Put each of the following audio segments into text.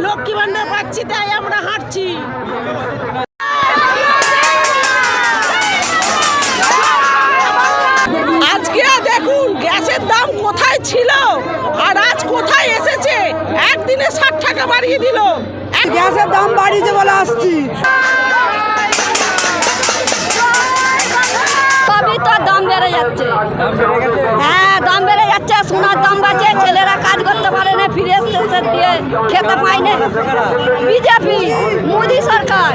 লক্ষ্মী ভান্ডার পাচ্ছি তাই আমরা হাঁটছি। আজকে দেখুন গ্যাসের দাম কোথায় ছিল আর আজ কোথায় এসেছে। একদিনে 60 টাকা বাড়িয়ে দিল। গ্যাসের দাম বাড়িয়েছে বলে আসছি। সবই তো দাম বেড়ে যাচ্ছে। হ্যাঁ, দাম বেড়ে যাচ্ছে। সোনার দাম বাড়ছে, ছেলেরা কাজ করতে পারে না, ফিরে স্টেশন দিয়ে খেতে পায় না। বিজেপি মোদি সরকার।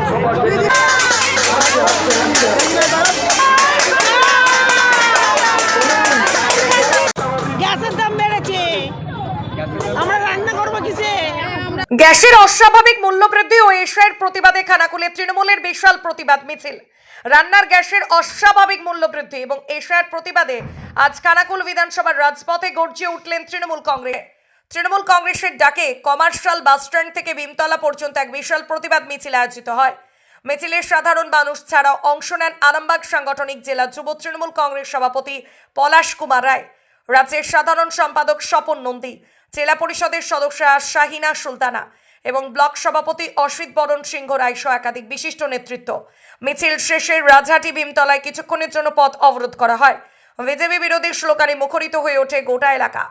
গ্যাসের দাম বেড়েছে, আমরা রান্না করবো কিসে? গ্যাসের অস্বাভাবিক মূল্যবৃদ্ধি ও এশিয়ার প্রতিবাদে খানাকুলে তৃণমূলের বিশাল প্রতিবাদ মিছিল। রান্নার গ্যাসের অস্বাভাবিক মূল্যবৃদ্ধি এবং এশিয়ার প্রতিবাদে আজ খানাকুল বিধানসভার রাজপথে গর্জে উঠলেন তৃণমূল কংগ্রেস। তৃণমূল কংগ্রেসের ডাকে কমার্শিয়াল বাসস্ট্যান্ড থেকে ভীমতলা পর্যন্ত এক বিশাল প্রতিবাদ মিছিল আয়োজিত হয়। মিছিলে সাধারণ মানুষ ছাড়াও অংশ নেন আরামবাগ সাংগঠনিক জেলা যুব তৃণমূল কংগ্রেস সভাপতি পলাশ কুমার রায়, রাজ্যের সাধারণ সম্পাদক স্বপন নন্দী, জেলা পরিষদের সদস্যা শাহিনা সুলতানা এবং ব্লক সভাপতি অসিত বরণ সিংহ রায় সহ একাধিক বিশিষ্ট নেতৃত্ব। মিছিল শেষে রাজহাটি ভীমতলায় কিছুক্ষণের জন্য পথ অবরোধ করা হয়। বিজেপি বিরোধী স্লোগানে মুখরিত হয়ে ওঠে গোটা এলাকা।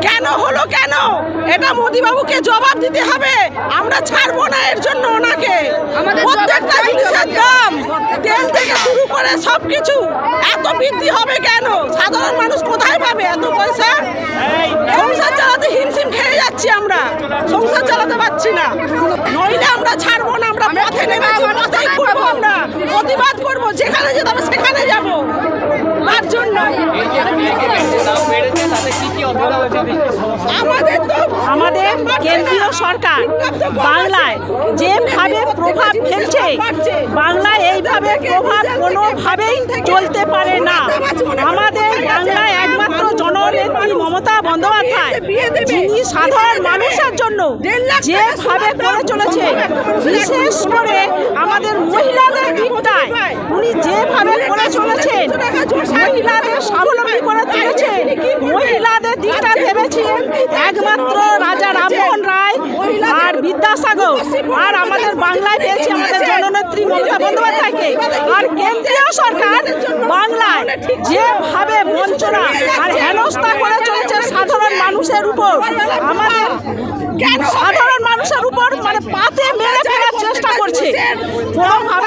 কেন হলো কেন এটা মোদি বাবুকে জবাব দিতে হবে। আমরা ছাড়বো না এর জন্য ওনাকে। প্রত্যেকটা জিনিসের দাম তেল থেকে শুরু করে সবকিছু এত বৃদ্ধি হবে কেন? সাধারণ মানুষ কোথায় পাবে এত পয়সা? সংসার চালাতে হিমশিম খেয়ে যাচ্ছি, আমরা সংসার চালাতে পারছি না। নইলে আমরা ছাড়বো না, আমরা পথে নেমেছি, পথেই ঘুরবো, আমরা প্রতিবাদ করবো, যেখানে যেতে হবে সেখানে যাবো। তার জন্য আমাদের কেন্দ্রীয় সরকার বাংলায় যেভাবে প্রভাব ফেলছে, বাংলায় এইভাবে প্রভাব কোনোভাবেই চলতে পারে না। আমাদের বাংলায় একমাত্র জননেত্রী মমতা বন্দ্যোপাধ্যায়, যিনি সাধারণ মানুষের জন্য যেভাবে করে চলেছে, বিশেষ করে আমাদের মহিলাদের দিকটায় উনি যেভাবে করে চলেছেন, মহিলাদের স্বাবলম্বী করে তুলেছেন, মহিলাদের দিকটা ভেবেছেন একমাত্র রাজা রামমোহন রায় আর বিদ্যাসাগর, আর আমাদের বাংলায় পেয়েছি আমাদের জননেত্রী মমতা বন্দ্যোপাধ্যায়কে। আর কেন্দ্রীয় সরকার বাংলায় যেভাবে বঞ্চনা আর হেনস্থা করে চলেছে সাধারণ মানুষের উপর, আমাদের সাধারণ মানুষের উপর মানে পাতে মেরে ফেলার চেষ্টা করছে। কোনোভাবে